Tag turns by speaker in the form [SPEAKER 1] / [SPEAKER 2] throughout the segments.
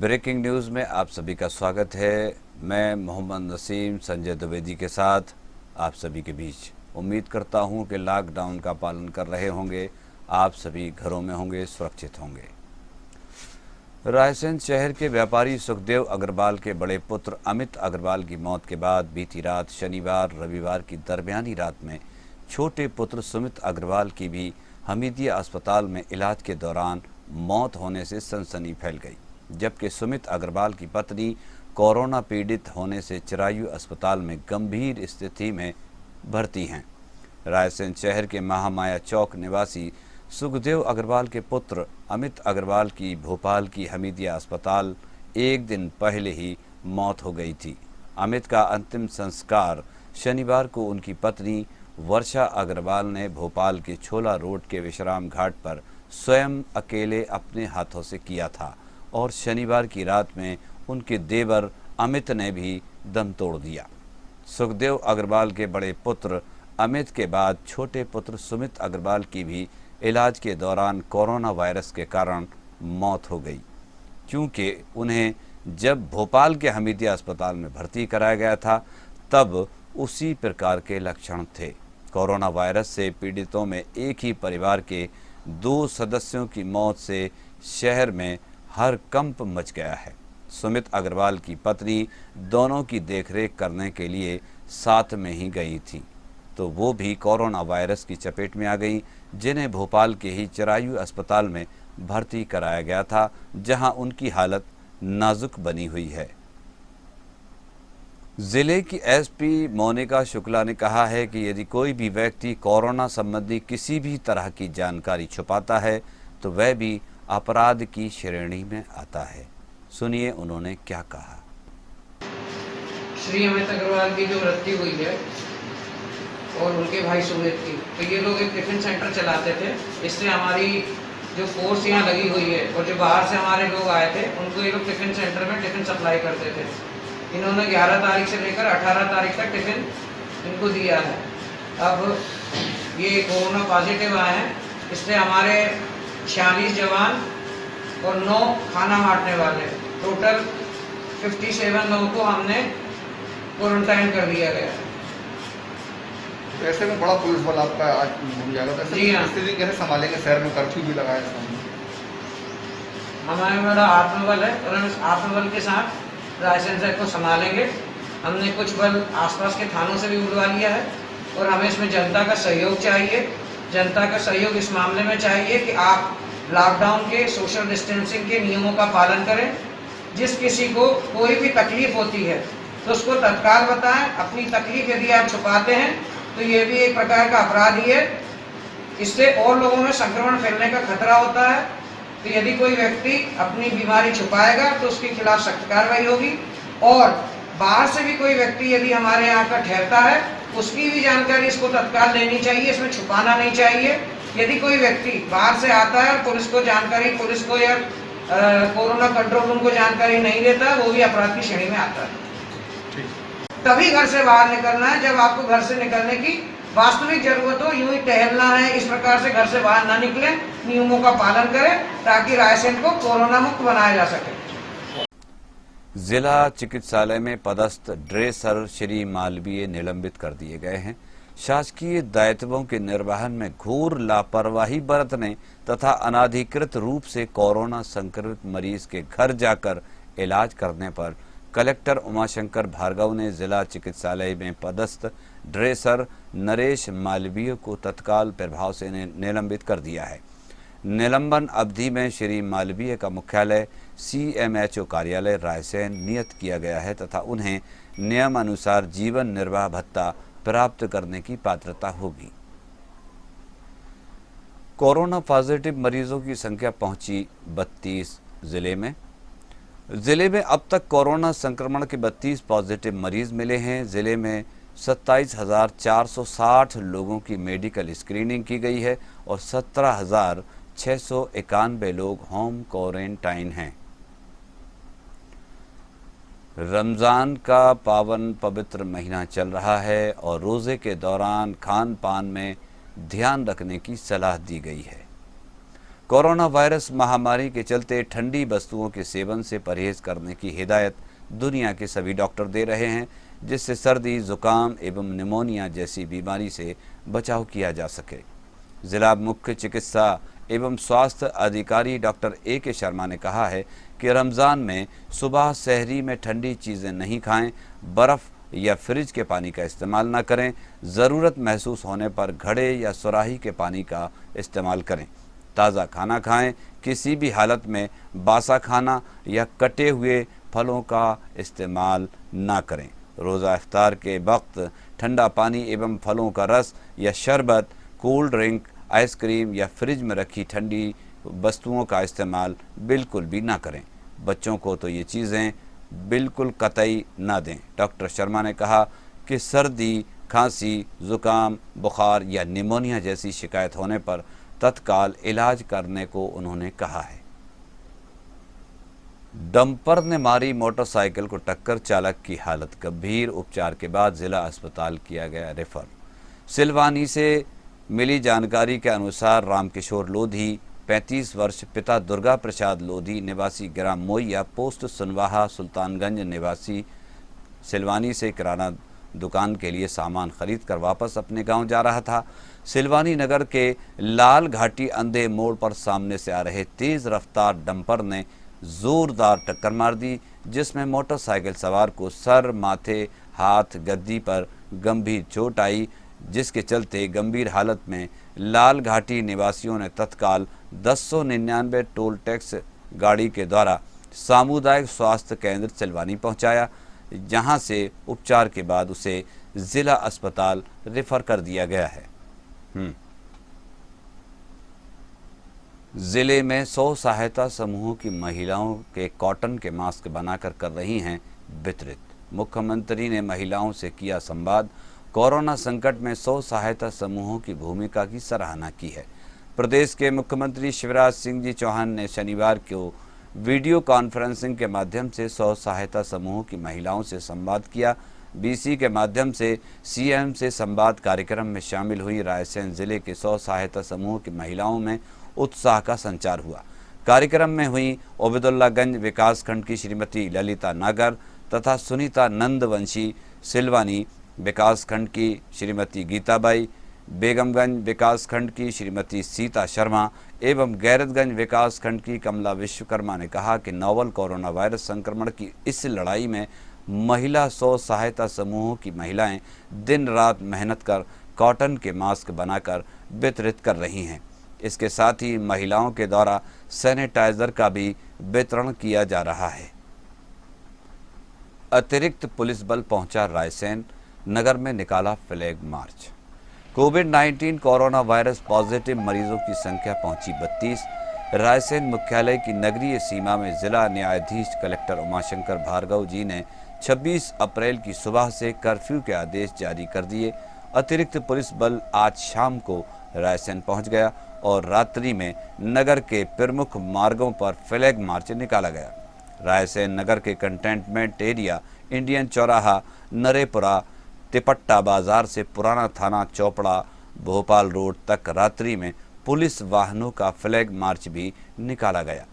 [SPEAKER 1] Breaking news में आप सभी का स्वागत है। मैं मोहम्मद नसीम संजय द्विवेदी के साथ आप सभी के बीच। उम्मीद करता हूं कि लॉकडाउन का पालन कर रहे होंगे, आप सभी घरों में होंगे, सुरक्षित होंगे। रायसेन शहर के व्यापारी सुखदेव अग्रवाल के बड़े पुत्र अमित अग्रवाल की मौत के बाद बीती रात शनिवार रविवार की दरमियानी रात में छोटे पुत्र सुमित अग्रवाल की भी हमीदिया अस्पताल में इलाज के दौरान मौत होने से सनसनी फैल गई, जबकि सुमित अग्रवाल की पत्नी कोरोना पीड़ित होने से चिरायू अस्पताल में गंभीर स्थिति में भर्ती हैं। रायसेन शहर के महामाया चौक निवासी सुखदेव अग्रवाल के पुत्र अमित अग्रवाल की भोपाल की हमीदिया अस्पताल एक दिन पहले ही मौत हो गई थी। अमित का अंतिम संस्कार शनिवार को उनकी पत्नी वर्षा अग्रवाल ने भोपाल के छोला रोड के विश्राम घाट पर स्वयं अकेले अपने हाथों से किया था और शनिवार की रात में उनके देवर अमित ने भी दम तोड़ दिया। सुखदेव अग्रवाल के बड़े पुत्र अमित के बाद छोटे पुत्र सुमित अग्रवाल की भी इलाज के दौरान कोरोना वायरस के कारण मौत हो गई, क्योंकि उन्हें जब भोपाल के हमीदिया अस्पताल में भर्ती कराया गया था तब उसी प्रकार के लक्षण थे। कोरोना वायरस से पीड़ितों में एक ही परिवार के 2 सदस्यों की मौत से शहर में हड़कंप मच गया है। सुमित अग्रवाल की पत्नी दोनों की देखरेख करने के लिए साथ में ही गई थी, तो वो भी कोरोना वायरस की चपेट में आ गई, जिन्हें भोपाल के ही चिरायू अस्पताल में भर्ती कराया गया था, जहां उनकी हालत नाजुक बनी हुई है। जिले की एसपी मोनिका शुक्ला ने कहा है कि यदि कोई भी व्यक्ति कोरोना संबंधी किसी भी तरह की जानकारी छुपाता है तो वह भी अपराध की श्रेणी में आता है। सुनिए उन्होंने क्या कहा।
[SPEAKER 2] श्री अमित अग्रवाल की जो मृत्यु हुई है और उनके भाई सुमित की, तो ये लोग एक टिफिन सेंटर चलाते थे। इससे हमारी जो फोर्स यहाँ लगी हुई है और जो बाहर से हमारे लोग आए थे उनको ये लोग टिफिन सेंटर में टिफिन सप्लाई करते थे। इन्होंने 11 तारीख से लेकर 18 तारीख तक टिफिन इनको दिया है। अब ये कोरोना पॉजिटिव आए हैं, इससे हमारे 46 जवान और 9 खाना बांटने वाले, टोटल 57 लोगों को हमने क्वारंटाइन कर दिया गया है।
[SPEAKER 3] तो ऐसे में बड़ा पुलिस बल आपका आज घूम जाएगा, तो
[SPEAKER 2] जी हाँ।
[SPEAKER 3] स्थिति कैसे संभालेंगे? शहर में कर्फ्यू भी लगाया है।
[SPEAKER 2] हमारे बड़ा आत्मबल है और हम इस आत्मबल के साथ रायसेन शहर को संभालेंगे। हमने कुछ बल आसपास के थानों से भी बुलवा लिया है और हमें इसमें जनता का सहयोग चाहिए। जनता का सहयोग इस मामले में चाहिए कि आप लॉकडाउन के, सोशल डिस्टेंसिंग के नियमों का पालन करें। जिस किसी को कोई भी तकलीफ होती है तो उसको तत्काल बताएं। अपनी तकलीफ यदि आप छुपाते हैं तो ये भी एक प्रकार का अपराध ही है। इससे और लोगों में संक्रमण फैलने का खतरा होता है। तो यदि कोई व्यक्ति अपनी बीमारी छुपाएगा तो उसके खिलाफ सख्त कार्रवाई होगी। और बाहर से भी कोई व्यक्ति यदि हमारे यहाँ का ठहरता है उसकी भी जानकारी इसको तत्काल लेनी चाहिए, इसमें छुपाना नहीं चाहिए। यदि कोई व्यक्ति बाहर से आता है और पुलिस को या कोरोना कंट्रोल रूम को जानकारी नहीं देता, वो भी अपराध की श्रेणी में आता है। तभी घर से बाहर निकलना है जब आपको घर से निकलने की वास्तविक जरूरत हो। यूं ही टहलना है, इस प्रकार से घर से बाहर ना निकले, नियमों का पालन करें ताकि रायसेन को कोरोना मुक्त बनाया जा सके।
[SPEAKER 1] जिला चिकित्सालय में पदस्थ ड्रेसर श्री मालवीय निलंबित कर दिए गए हैं। शासकीय दायित्वों के निर्वहन में घोर लापरवाही बरतने तथा अनाधिकृत रूप से कोरोना संक्रमित मरीज के घर जाकर इलाज करने पर कलेक्टर उमाशंकर भार्गव ने जिला चिकित्सालय में पदस्थ ड्रेसर नरेश मालवीय को तत्काल प्रभाव से निलंबित कर दिया है। निलंबन अवधि में श्री मालवीय का मुख्यालय CMHO कार्यालय रायसेन नियत किया गया है तथा उन्हें नियम अनुसार जीवन निर्वाह भत्ता प्राप्त करने की पात्रता होगी। कोरोना पॉजिटिव मरीजों की संख्या पहुंची 32 जिले में अब तक कोरोना संक्रमण के 32 पॉजिटिव मरीज मिले हैं। जिले में 27,460 लोगों की मेडिकल स्क्रीनिंग की गई है और 17,691 लोग होम क्वारंटाइन हैं। रमज़ान का पावन पवित्र महीना चल रहा है और रोज़े के दौरान खान पान में ध्यान रखने की सलाह दी गई है। कोरोना वायरस महामारी के चलते ठंडी वस्तुओं के सेवन से परहेज करने की हिदायत दुनिया के सभी डॉक्टर दे रहे हैं, जिससे सर्दी, जुकाम एवं निमोनिया जैसी बीमारी से बचाव किया जा सके। जिला मुख्य चिकित्सा एवं स्वास्थ्य अधिकारी डॉक्टर A.K. शर्मा ने कहा है कि रमज़ान में सुबह सहरी में ठंडी चीज़ें नहीं खाएं, बर्फ़ या फ्रिज के पानी का इस्तेमाल न करें, ज़रूरत महसूस होने पर घड़े या सुराही के पानी का इस्तेमाल करें, ताज़ा खाना खाएं, किसी भी हालत में बासा खाना या कटे हुए फलों का इस्तेमाल ना करें। रोज़ा इफ्तार के वक्त ठंडा पानी एवं फलों का रस या शरबत, कोल्ड ड्रिंक, आइसक्रीम या फ्रिज में रखी ठंडी वस्तुओं का इस्तेमाल बिल्कुल भी ना करें। बच्चों को तो ये चीज़ें बिल्कुल कतई ना दें। डॉक्टर शर्मा ने कहा कि सर्दी, खांसी, ज़ुकाम, बुखार या निमोनिया जैसी शिकायत होने पर तत्काल इलाज करने को उन्होंने कहा है। डंपर ने मारी मोटरसाइकिल को टक्कर, चालक की हालत गंभीर, उपचार के बाद जिला अस्पताल किया गया रेफर। सिलवानी से मिली जानकारी के अनुसार रामकिशोर लोधी 35 वर्ष, पिता दुर्गा प्रसाद लोधी निवासी ग्राम मोइया, पोस्ट सुनवाहा, सुल्तानगंज निवासी, सिलवानी से किराना दुकान के लिए सामान खरीद कर वापस अपने गांव जा रहा था। सिलवानी नगर के लाल घाटी अंधे मोड़ पर सामने से आ रहे तेज रफ्तार डंपर ने जोरदार टक्कर मार दी, जिसमें मोटरसाइकिल सवार को सर, माथे, हाथ, गद्दी पर गंभीर चोट आई, जिसके चलते गंभीर हालत में लाल घाटी निवासियों ने तत्काल 1099 टोल टैक्स गाड़ी के द्वारा सामुदायिक स्वास्थ्य केंद्र सिलवानी पहुंचाया, जहां से उपचार के बाद उसे जिला अस्पताल रेफर कर दिया गया है। जिले में 100 सहायता समूहों की महिलाओं के कॉटन के मास्क बनाकर कर रही हैं वितरित। मुख्यमंत्री ने महिलाओं से किया संवाद। कोरोना संकट में 100 सहायता समूहों की भूमिका की सराहना की है। प्रदेश के मुख्यमंत्री शिवराज सिंह जी चौहान ने शनिवार को वीडियो कॉन्फ्रेंसिंग के माध्यम से 100 सहायता समूहों की महिलाओं से संवाद किया। BC के माध्यम से CM से संवाद कार्यक्रम में शामिल हुई रायसेन जिले के 100 सहायता समूहों की महिलाओं में उत्साह का संचार हुआ। कार्यक्रम में हुई ओबेदुल्लागंज विकासखंड की श्रीमती ललिता नागर तथा सुनीता नंदवंशी, सिलवानी विकासखंड की श्रीमती गीताबाई, बेगमगंज विकासखंड की श्रीमती सीता शर्मा एवं गैरतगंज विकासखंड की कमला विश्वकर्मा ने कहा कि नोवल कोरोना वायरस संक्रमण की इस लड़ाई में महिला 100 सहायता समूहों की महिलाएं दिन रात मेहनत कर कॉटन के मास्क बनाकर वितरित कर रही हैं। इसके साथ ही महिलाओं के द्वारा सैनिटाइजर का भी वितरण किया जा रहा है। अतिरिक्त पुलिस बल पहुंचा रायसेन नगर में निकाला फ्लैग मार्च। कोविड-19 कोरोना वायरस पॉजिटिव मरीजों की संख्या पहुंची 32। रायसेन मुख्यालय की नगरीय सीमा में जिला न्यायाधीश कलेक्टर उमाशंकर भार्गव जी ने 26 अप्रैल की सुबह से कर्फ्यू के आदेश जारी कर दिए। अतिरिक्त पुलिस बल आज शाम को रायसेन पहुंच गया और रात्रि में नगर के प्रमुख मार्गों पर फ्लैग मार्च निकाला गया। रायसेन नगर के कंटेनमेंट एरिया, इंडियन चौराहा, नरेपुरा, तिपट्टा बाजार से पुराना थाना चौपड़ा, भोपाल रोड तक रात्रि में पुलिस वाहनों का फ्लैग मार्च भी निकाला गया।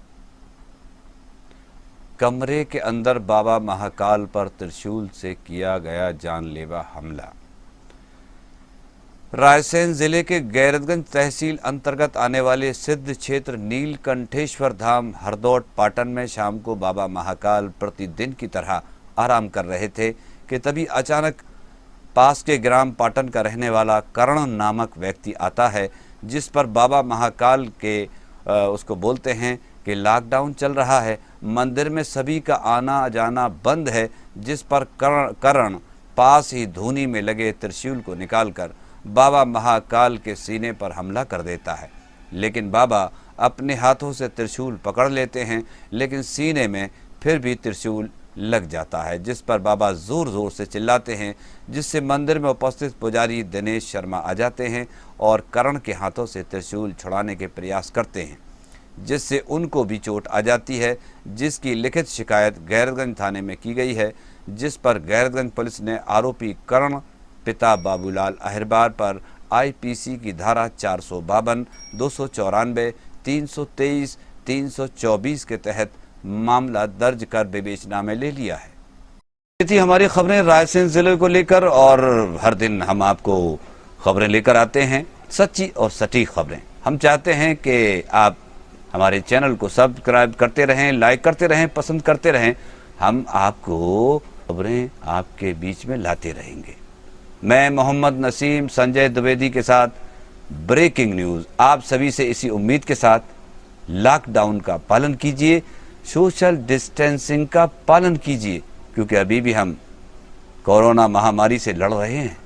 [SPEAKER 1] कमरे के अंदर बाबा महाकाल पर त्रिशूल से किया गया जानलेवा हमला। रायसेन जिले के गैरतगंज तहसील अंतर्गत आने वाले सिद्ध क्षेत्र नीलकंठेश्वर धाम हरदौट पाटन में शाम को बाबा महाकाल प्रतिदिन की तरह आराम कर रहे थे कि तभी अचानक पास के ग्राम पाटन का रहने वाला कर्ण नामक व्यक्ति आता है, जिस पर बाबा महाकाल के उसको बोलते हैं कि लॉकडाउन चल रहा है, मंदिर में सभी का आना जाना बंद है, जिस पर कर्ण पास ही धूनी में लगे त्रिशूल को निकालकर बाबा महाकाल के सीने पर हमला कर देता है। लेकिन बाबा अपने हाथों से त्रिशूल पकड़ लेते हैं, लेकिन सीने में फिर भी त्रिशूल लग जाता है, जिस पर बाबा जोर जोर से चिल्लाते हैं, जिससे मंदिर में उपस्थित पुजारी दिनेश शर्मा आ जाते हैं और कर्ण के हाथों से त्रिशूल छुड़ाने के प्रयास करते हैं, जिससे उनको भी चोट आ जाती है, जिसकी लिखित शिकायत गैरतगंज थाने में की गई है, जिस पर गैरतगंज पुलिस ने आरोपी कर्ण पिता बाबूलाल अहिरबार पर IPC की धारा 452, 294, 323, 324 के तहत मामला दर्ज कर विवेचना में ले लिया है। ये थी हमारी खबरें रायसेन जिले को लेकर, और हर दिन हम आपको खबरें लेकर आते हैं, सच्ची और सटीक खबरें। हम चाहते हैं कि आप हमारे चैनल को सब्सक्राइब करते रहें, लाइक करते रहें, पसंद करते रहें। हम आपको खबरें आपके बीच में लाते रहेंगे। मैं मोहम्मद नसीम संजय द्विवेदी के साथ ब्रेकिंग न्यूज़ आप सभी से इसी उम्मीद के साथ, लॉकडाउन का पालन कीजिए, सोशल डिस्टेंसिंग का पालन कीजिए, क्योंकि अभी भी हम कोरोना महामारी से लड़ रहे हैं।